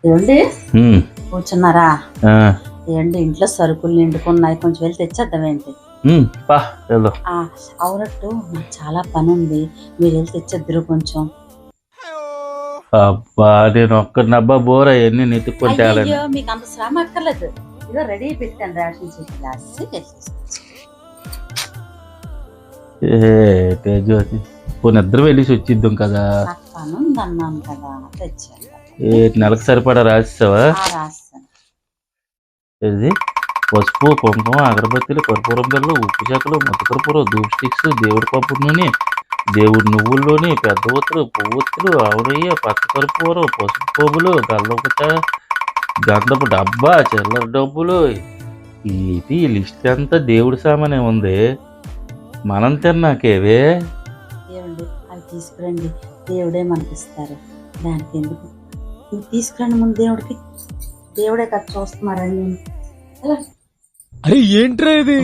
ఏమండి కూర్చున్నారా? ఏంటి ఇంట్లో సరుకులు నిండుకున్నాయి, కొంచెం వెళ్ళి తెచ్చేద్దాం ఏంటి? అవునట్టు నాకు చాలా పని ఉంది, మీరు వెళ్ళి తెచ్చేద్దరు కొంచెం. అబ్బా నేను ఒక్కనబ్బా బోర్ అవన్నీ నెత్తుకుంటే మీకు అంత శ్రమ అక్కర్లేదు, ఇదో రెడీ పెట్టాను రేషన్ జ్యోతి నిద్ర వెళ్ళేసి వచ్చిద్దాం కదా. పని ఉంది అన్నాను కదా, తెచ్చాను. నెలకు సరిపడా రాసిస్తావా? రాస్తాను. ఇది పసుపు, కుంకుమ, అగరబత్తులు, కర్పూరం బిళ్ళలు, ఉప్పు చెక్కలు, ముద్దకర్పూరం, ధూప్ స్టిక్స్, దేవుడి పప్పు నూనె, దేవుడి నువ్వుల్లోని పెద్ద ఒత్తులు, పువ్వొత్తులు, ఆవురయ్య, పచ్చ కర్పూరం, పసుపు పోగులు, గల్లొకట, గంధపు డబ్బా, చిల్లర డబ్బులు, ఇది లిస్ట్ అంతా దేవుడి సామానే ఉంది. మనం తిన్నాకేవే దేవుడి అవి తీసుకురండి, దేవుడే మనకిస్తారు, దానికి ఎందుకు? నువ్వు తీసుకురండి ముందు దేవుడికి, దేవుడే కదా చూస్తున్నారని. అరే ఏంట్రా ఇది?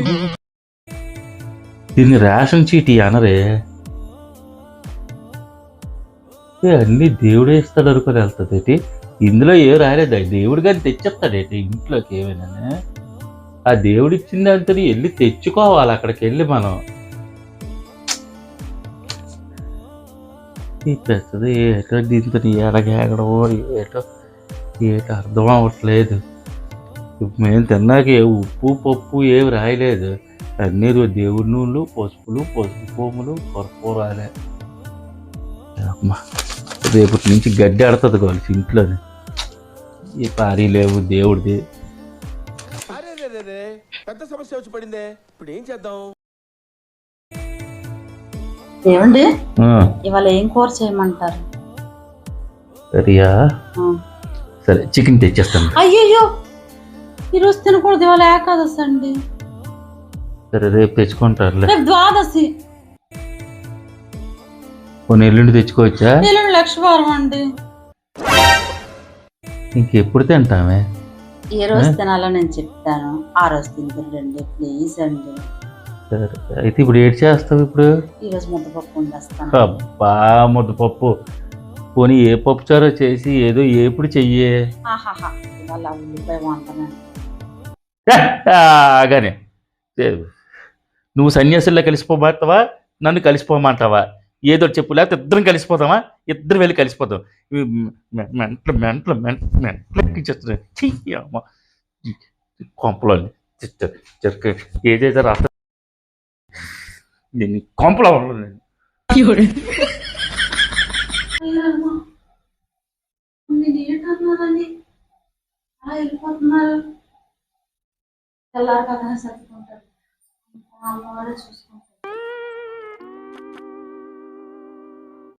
దీన్ని రేషన్ చీటీ అనరే, అన్ని దేవుడే ఇస్తాడు అనుకుని వెళ్తుంది. ఇందులో ఏ రాయలేదు, దేవుడు కానీ తెచ్చేస్తాడేటి ఇంట్లోకి ఏమైనా. ఆ దేవుడు ఇచ్చింది అంతా వెళ్ళి తెచ్చుకోవాలి అక్కడికి వెళ్ళి మనం. పెద్దది ఏటో దీంతో ఎడగేగడమో ఏటో అర్థం అవ్వట్లేదు. మేము తిన్నాక ఉప్పు పప్పు ఏమి రాయలేదు, అన్నీ దేవుడి నూనెలు, పసుపులు, పసుపు కోములు, కర్పూరాలే. అమ్మా రేపటి నుంచి గడ్డి ఆడుతుంది కావచ్చు ఇంట్లోనే. ఈ పారీ లేవు దేవుడిది. పెద్ద సమస్య వచ్చి పడిందే, ఇప్పుడు ఏం చేద్దాం? ఏమండి ఇవాళ ఏం కూర చేయమంటారు? సరియా సరే చికెన్ తెచ్చేస్తాను. అయ్యయ్యో ఈరోజు తినకూడదు, ఇవాళ ఏకాదశి అండి. సరే రేపు తెచ్చుకుంటారులే. రేపు ద్వాదశి. కొన్ని ఎల్లుండి తెచ్చుకోవచ్చా? ఎల్లుండి లక్షవారం అండి. ఇంకెప్పుడు తింటామే? ఏ రోజు తినాలో నేను చెప్తాను, ఆ రోజు తింటారండి ప్లీజ్ అండి. సరే అయితే ఇప్పుడు ఏడు చేస్తావు? ఇప్పుడు ఈరోజు ముద్దపప్పు వండేస్తాను. అబ్బా ముద్దపప్పు, పోనీ ఏ పప్పు చారో చేసి ఏదో ఎప్పుడు చెయ్యే. ఇవాళ ఉల్లిపాయ వంటనండి. ఆగానే నువ్వు సన్యాసుల్లో కలిసిపోమంటావా, నన్ను కలిసిపోమంటావా? ఏదో చెప్పు, లేకపోతే ఇద్దరం కలిసిపోతామా? ఇద్దరు వెళ్ళి కలిసిపోతాం. మెంటలు మెంటలు మెంటలు ఎక్కించేస్తున్నాయి కొంపలో ఏదైతే రాత్రి దీన్ని కొంపలో ఉండదు. వెళ్ళిపోతున్నారు, తెల్లారు కదా సర్దుకుంటారు, చూసుకుంటారు.